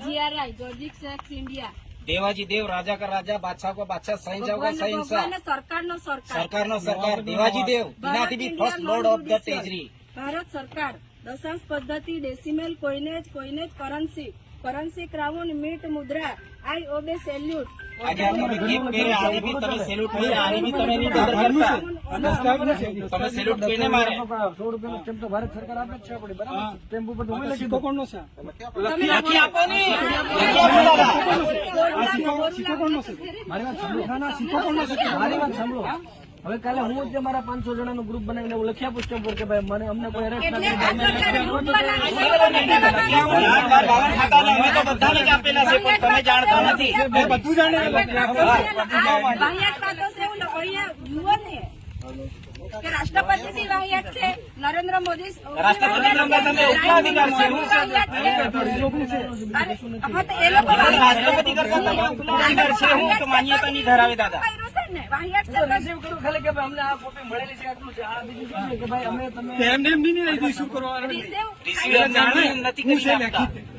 GRI जोर्जिक sex India Devaji देव राजा का राजा बादशाह को बादशाह सहिंसा का सहिंसा सरकार नो सरकार देवाजी देव इनाથી બી first lord of the treasury Bharat સરકાર દશાંશ પદ્ધતિ ડેસિમલ કોઇનેજ કરન્સી ક્રાઉન મીટ મુદ્રા આઈ ઓબે સેલ્યુટ આજે તમે કેક પહેરે આની બી તમે સેલ્યુટ કરી આની બી તમે ની કદર કરતા તમે સેલ્યુટ કરીને મારે 100 રૂપિયાનો સ્ટેમ્પ તો ભારત સરકાર આપે છે આપણે બરાબર સ્ટેમ્પ ઉપર તો હું લખી દો કોણનો છે લખી આપો ને સિક્કો કોણનો છે મારી વાત સાંભળો ના સિક્કો કોણનો છે મારી વાત સાંભળો હવે કાલે હું જ મારા 500 જણાનું ગ્રુપ બનાવીને હું લખી આપું સ્ટેમ્પ પર કે ભાઈ મને અમને કોઈ અરેસ્ટ અમે તો બધાને જ આપેલા છે પણ તમે જાણતા નથી બધું જાણે કે રાષ્ટ્રપતિ વાહિયાત છે નરેન્દ્ર મોદી રાષ્ટ્રપતિ તમે ઉપલા અધિકાર છે એ લોકો રાષ્ટ્રપતિ કરતા તમે ઉપલા અધિકાર છે હું તો માન્યતા નહીં ધરાવે દાદા રિસીવ કરું ખાલી કે ભાઈ અમને આ કોપી મળેલી છે આટલું છે આ બીજું શું છે કે ભાઈ અમે તમે એમને એમ નહીં રિસીવ કરો નથી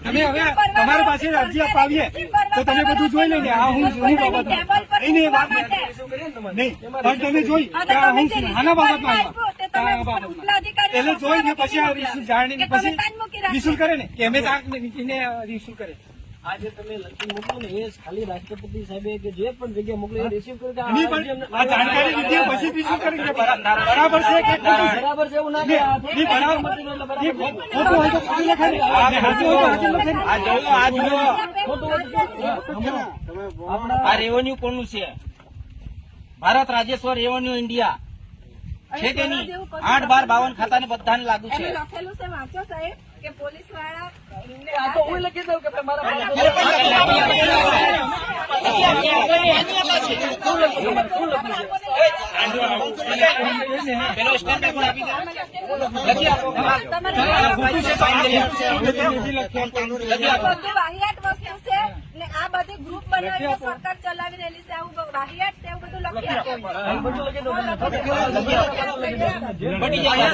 તમે હવે તમારી પાસે અરજી અપાવીએ તો તમે બધું જોઈ લઈને આ હું બાબત નહીં પણ તમે જોઈ હું આના બાબતમાં એટલે જોઈને પછી આ રિસીવ જાણીને પછી રિસીવ કરે ને કે અમે રિસીવ કરે આજે તમે લખી મોકલો ને એ ખાલી રાષ્ટ્રપતિ સાહેબે કે જે પણ જગ્યાએ મોકલે એ રિસીવ કરે આ જાણકારી લીધી પછી રિસીવ કરે બરાબર છે કે બરાબર છે એવું ના કે ખોટું હોય તો ખોટું લખાય ને સાચું હોય તો સાચું લખાય આ જોયો ખોટું આ રેવન્યુ કોનું છે ભારત રાજસ્વ રેવન્યુ ઇન્ડિયા છે કે નહીં 8-12-52 ખાતાને બધાને લાગુ છે લખેલું છે વાંચો સાહેબ કે પોલીસ વાળા આ તો હું લખી દઉં કે મારા પેલો સ્ટેમ્પ પણ આપી દે લખી આપો બધું વાહિયાત વસ્તુ છે ને આ બધી ગ્રુપ બનાવીને સરકાર ચલાવી રહેલી છે આવું વાહિયાત છે એવું બધું લખી આપો બધી જગ્યાએ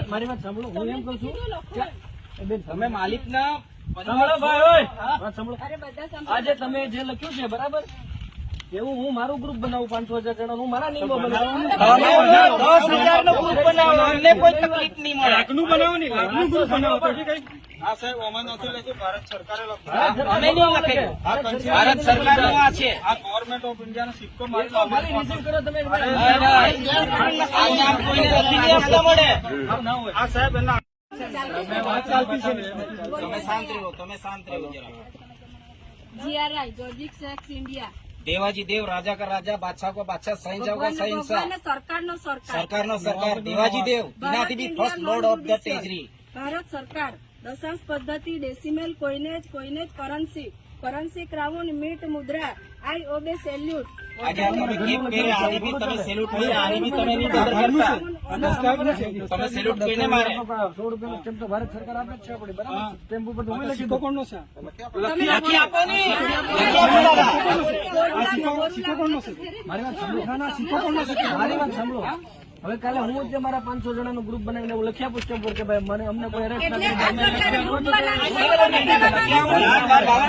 મારી વાત સાંભળો હું એમ કઉ છું તમે માલિક ના આજે તમે જે લખ્યું છે બરાબર એવું હું મારું ગ્રુપ બનાવું 5,000 જણા હું મારા નિયમો બનાવું 10,000 નો ગ્રુપ બનાવો અમને કોઈ તકલીફ નહીં મળે લાખનું બનાવો ને લાખનું ગ્રુપ બનાવો તો ઠીક હા સાહેબ ઓમાં નથી લખ્યું ભારત સરકારે અમે નહીં લખેલું ભારત સરકાર નો આ છે આ ગવર્મેન્ટ ઓફ ઇન્ડિયા નો સિક્કો મારી મારી રિસીવ કરો તમે આ નામ કોઈને લખી નહીં આપતા મળે આ સાહેબ એના વાત ચાલતી છે તમે શાંત રહો જરા GRI जोर्जिक सेक्स इंडिया देवाजी देव राजा का राजा बादशाह को बादशाह सहिंसा का सहिंसा सरकार नो सरकार देवाजी देव इनाથી બી first lord of the treasury Bharat સરકાર દશાંશ પદ્ધતિ ડેસિમલ કોઇનેજ કરન્સી ક્રાઉન મીટ મુદ્રા આઈ ઓબે સેલ્યુટ આજે તમે કેક પહેરે આની બી તમે સેલ્યુટ કરી આની બી તમે ની કદર કરતા તમે સેલ્યુટ કરીને મારે 100 રૂપિયાનો સ્ટેમ્પ તો ભારત સરકાર આપે છે આપણે બરાબર સ્ટેમ્પ ઉપર તો હું લખી દો કોણનો છે લખી આપો ને સિક્કો કોણનો છે મારી વાત સાંભળો ના સિક્કો કોણનો છે મારી વાત સાંભળો હવે કાલે હું જ મારા 500 જણાનું ગ્રુપ બનાવીને હું લખી આપું સ્ટેમ્પ પર કે ભાઈ મને અમને કોઈ અરેસ્ટ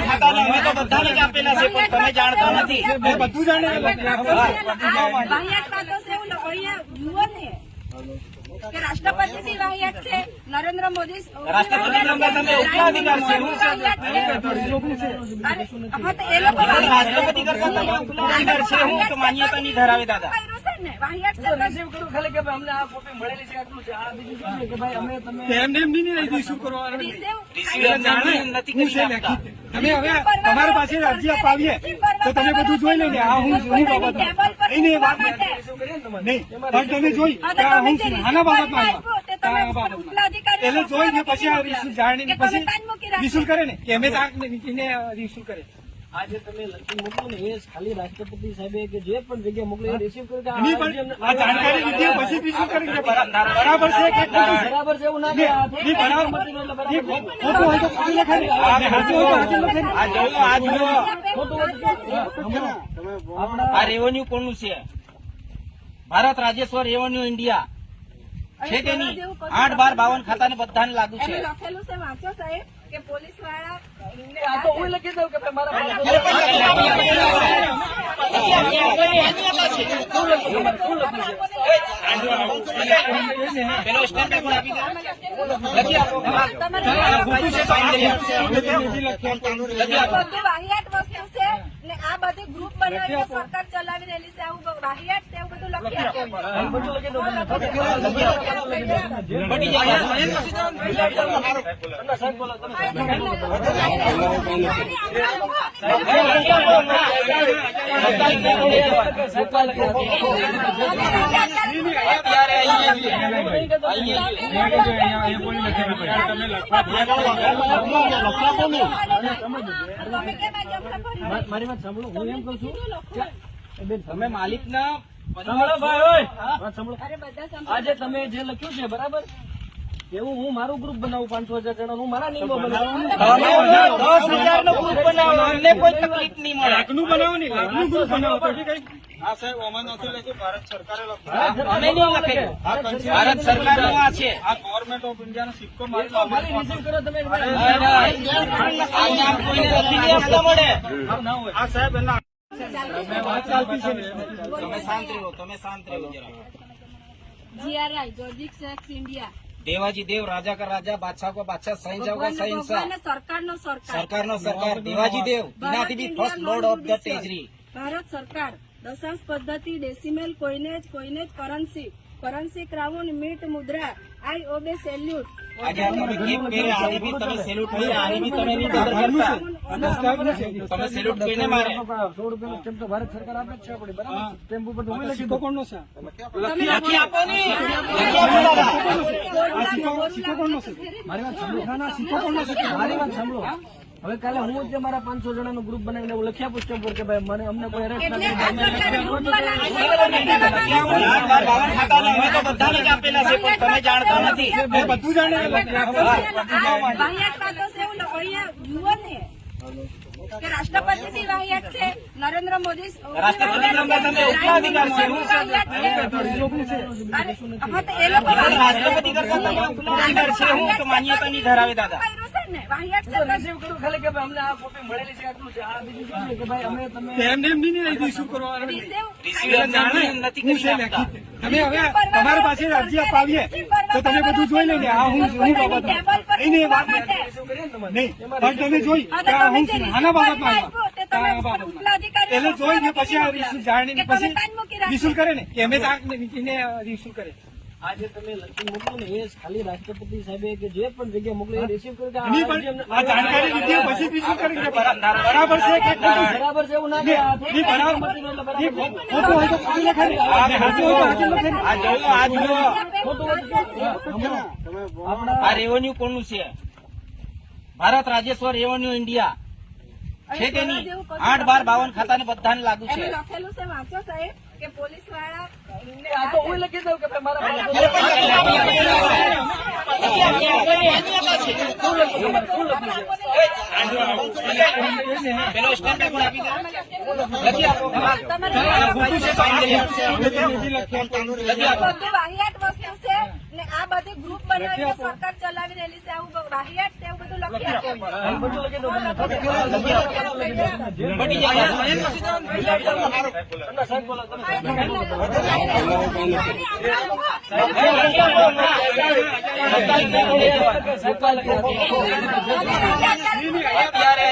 ખાતાને અમે તો બધાને જ આપેલા છે પણ તમે જાણતા નથી બધું જાણે કે રાષ્ટ્રપતિ વાહિયાત છે નરેન્દ્ર મોદી રાષ્ટ્રપતિ તમે ઉપલા અધિકાર છે એ લોકો રાષ્ટ્રપતિ કરતા તમે ઉપલા અધિકાર છે હું તો માન્યતા નહીં ધરાવે દાદા રિસીવ કરું ખાલી કે ભાઈ અમને આ કોપી મળેલી છે આટલું છે આ બીજું શું છે કે ભાઈ અમે તમે એમને એમ નહીં રિસીવ કરો નથી તમે હવે તમારી પાસે અરજી અપાવીએ તો તમે બધું જોઈ લઈને આ હું બાબત નહીં પણ તમે જોઈ હું આના બાબતમાં એટલે જોઈને પછી આ રિસીવ જાણીને પછી રિસીવ કરે ને કે અમે રિસીવ કરે આજે તમે લખી મોકલો ને એ ખાલી રાષ્ટ્રપતિ સાહેબે કે જે પણ જગ્યાએ મોકલો એ રિસીવ કરી કે નહીં, પણ આ જાણકારી લીધી પછી બીજું કરી કે બરાબર છે કે ખોટું છે? બરાબર છે એવું ના નહીં, કે નહીં, બરાબર. નહીં, ખોટું હોય તો ખોટું લખાય ને. સાચું હોય તો સાચું લખાય ને. આ જોયો આપણા આ રેવન્યુ કોનું છે? ભારત રાજ્ય રેવન્યુ ઇન્ડિયા છે કે નહીં? 8-12-52 ખાતાને બધાને લાગુ છે. એમાં લખેલું છે, વાંચો સાહેબ, કે પોલીસ વાળા આ તો હું લખી દઉં કે ભાઈ મારા પેલો સ્ટેમ્પ પણ આપી દે. લખી આપો. ખોટું છે, સાઈન કરી આપો. લખી આપો. બધું વાહિયાત વસ્તુ છે ને આ બધી ગ્રુપ બનાવીને સરકાર ચલાવી રહેલી છે. આવું વાહિયાત છે, એવું બધું લખી આપો. બધું લખી દઉં બધી જગ્યાએ. સાહેબ બોલો તમે અત્યારે મારી વાત સાંભળો હું એમ કઉ છું કે બેન તમે માલિકના સાંભળો ભાઈ ઓય વાત સાંભળો અરે બધા સાંભળો. આજે તમે જે લખ્યું છે બરાબર એવું હું મારું ગ્રુપ બનાવું 5,000 જણાનું હું મારા નિયમો બનાવું 10,000 નો ગ્રુપ બનાવો, અમને કોઈ તકલીફ નહીં મળે. લાખનું બનાવો ને, લાખનું ગ્રુપ બનાવો તો ઠીક છે. આ સાહેબ ઓમાં નથી લખ્યું, ભારત સરકારે લખ્યું. અમે નહીં લખેલું. ભારત સરકારનું આ છે. આ ગવર્મેન્ટ ઓફ ઇન્ડિયાનો સિક્કો મારી મારી રિસીવ કરો તમે આ નામ કોઈને લખી નહીં આપતા મળે. આ સાહેબ એના તમે શાંત રહો, તમે શાંત રહો જરા. GRI, જોર્જિક સેક્સ ઇન્ડિયા. देवाजी देव, राजा का राजा, बादशाह को बादशाह, शहंशाह को शहंशाह, ભગવાન સરકારનો સરકાર. सरकार नो सरकार. देवाजी देव, ભારત बी India first lord of the નોંધ टेजरी. ભારત સરકાર દશાંશ પદ્ધતિ ડેસિમેલ કોઈને જ કરન્સી ક્રાઉન મીટ મુદ્રા આઈ ઓબે સેલ્યુટ. આજે આ તમે કેપ પહેરે, આને બી તમે સેલ્યુટ મારે, આને બી તમે નહીં કદર કરતા. તમે સેલ્યુટ કોઈને મારે. 100 રૂપિયાનો સ્ટેમ્પ તો ભારત સરકાર આપે જ છે આપણી બરાબર સ્ટેમ્પ ઉપર તો હું લખી સિક્કો કોણનો છે? લખી આપો ને, લખી આપો દાદા. આ સિક્કો કોણનો છે? મારી વાત સાંભળો ના, ના, સિક્કો કોણનો છે? મારી વાત સાંભળો હવે કાલે હું જ મારા 500 જણાનું ગ્રુપ બનાવીને હું લખી આપું સ્ટેમ્પ પર કે ભાઈ મને અમને કોઈ અરેસ્ટ એટલે ના આ સરકારે ગ્રુપ બનાવી 52 ખાતાને અમે તો બધાને જ આપેલા છે, પણ તમે જાણતા નથી. એ બધું જાણે વાહિયાત વાતો છે એવું અહીંયા જુઓ ને કે રાષ્ટ્રપતિ બી વાહિયાત છે, નરેન્દ્ર મોદી રાષ્ટ્રપતિ તમે ઉપલા અધિકાર છે. હા તો એ લોકો રાષ્ટ્રપતિ કરતા તમે ઉપલા અધિકાર છે, હું તો માન્યતા નહીં ધરાવે દાદા. વાહિયાત છે. રિસીવ કરું ખાલી કે ભાઈ અમને આ કોપી મળેલી છે આટલું છે આ બીજું શું છે કે ભાઈ અમે તમે એમને એમ નહીં રિસીવ કરવાનું. રિસીવર જાણે નથી હું કરી છે આપતા. લખી. તમે હવે તમારી પાસે અરજી અપાવીએ તો તમે બધું જોઈ લેને. આ હું બાબત નહીં, એ વાત નહીં, પણ તમે જોઈ કે આ હું આના બાબતમાં આવ્યા. એટલે જોઈને પછી આ રિસીવ જાણીને પછી રિસીવ કરે ને કે અમે જ આંખ મૂકીને રિસીવ કરે. આજે તમે લખી મોકલો ને એ ખાલી રાષ્ટ્રપતિ સાહેબે કે જે પણ જગ્યાએ મોકલો એ રિસીવ કરી કે નહીં, પણ આ જાણકારી લીધી પછી રિસીવ કરે કે બરાબર છે કે ખોટું છે? બરાબર છે એવું ના કે નહીં, બરાબર. નહીં, ખોટું હોય તો ખોટું લખાય ને. સાચું હોય તો સાચું લખાય ને. આ જોયો આપણા આ રેવન્યુ કોનું છે? ભારત રાજ્ય રેવન્યુ ઇન્ડિયા છે કે નહીં? 8-12-52 ખાતાને બધાને લાગુ છે. એમાં લખેલું છે, વાંચો સાહેબ, કે પોલીસ વાળા આ તો હું લખી દઉં કે ભાઈ મારા પેલો સ્ટેમ્પ પણ આપી દે. લખી આપો. ખોટું છે, સાઈન કરી આપો. લખી આપો. બધું વાહિયાત વસ્તુ છે ને આ બધી ગ્રુપ બનાવીને સરકાર ચલાવી રહેલી છે. આવું વાહિયાત છે, એવું બધું લખી આપો. બધું લખી દઉં બધી જગ્યાએ. સાહેબ બોલો તમે અત્યારે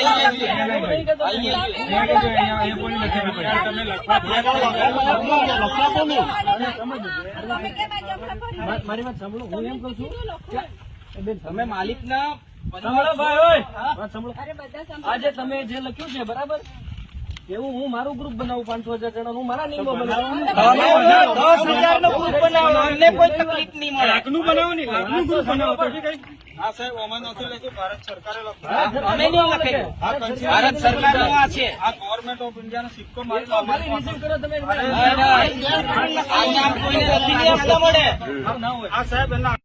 મારી વાત સાંભળો હું એમ કઉ છું કે બેન તમે માલિકના સાંભળો ભાઈ ઓય વાત સાંભળો અરે બધા સાંભળો. આજે તમે જે લખ્યું છે બરાબર એવું હું મારું ગ્રુપ બનાવું 5,000 જણાનું, હું મારા નિયમો બનાવું. તમે 10,000 નો ગ્રુપ બનાવો, અમને કોઈ તકલીફ નહીં મળે. લાખનું બનાવો ને, લાખનું ગ્રુપ બનાવો તો ઠીક છે. હા સાહેબ અમે નથી લખ્યું, ભારત સરકારે લખ્યું. અમે નહીં લખેલું. ભારત સરકારનું આ છે. આ ગવર્મેન્ટ ઓફ ઇન્ડિયાનો સિક્કો મારી ખાલી રિસીવ કરો તમે. આ નામ કોઈને નથી આપતા મળે. ના હોય. આ સાહેબ એના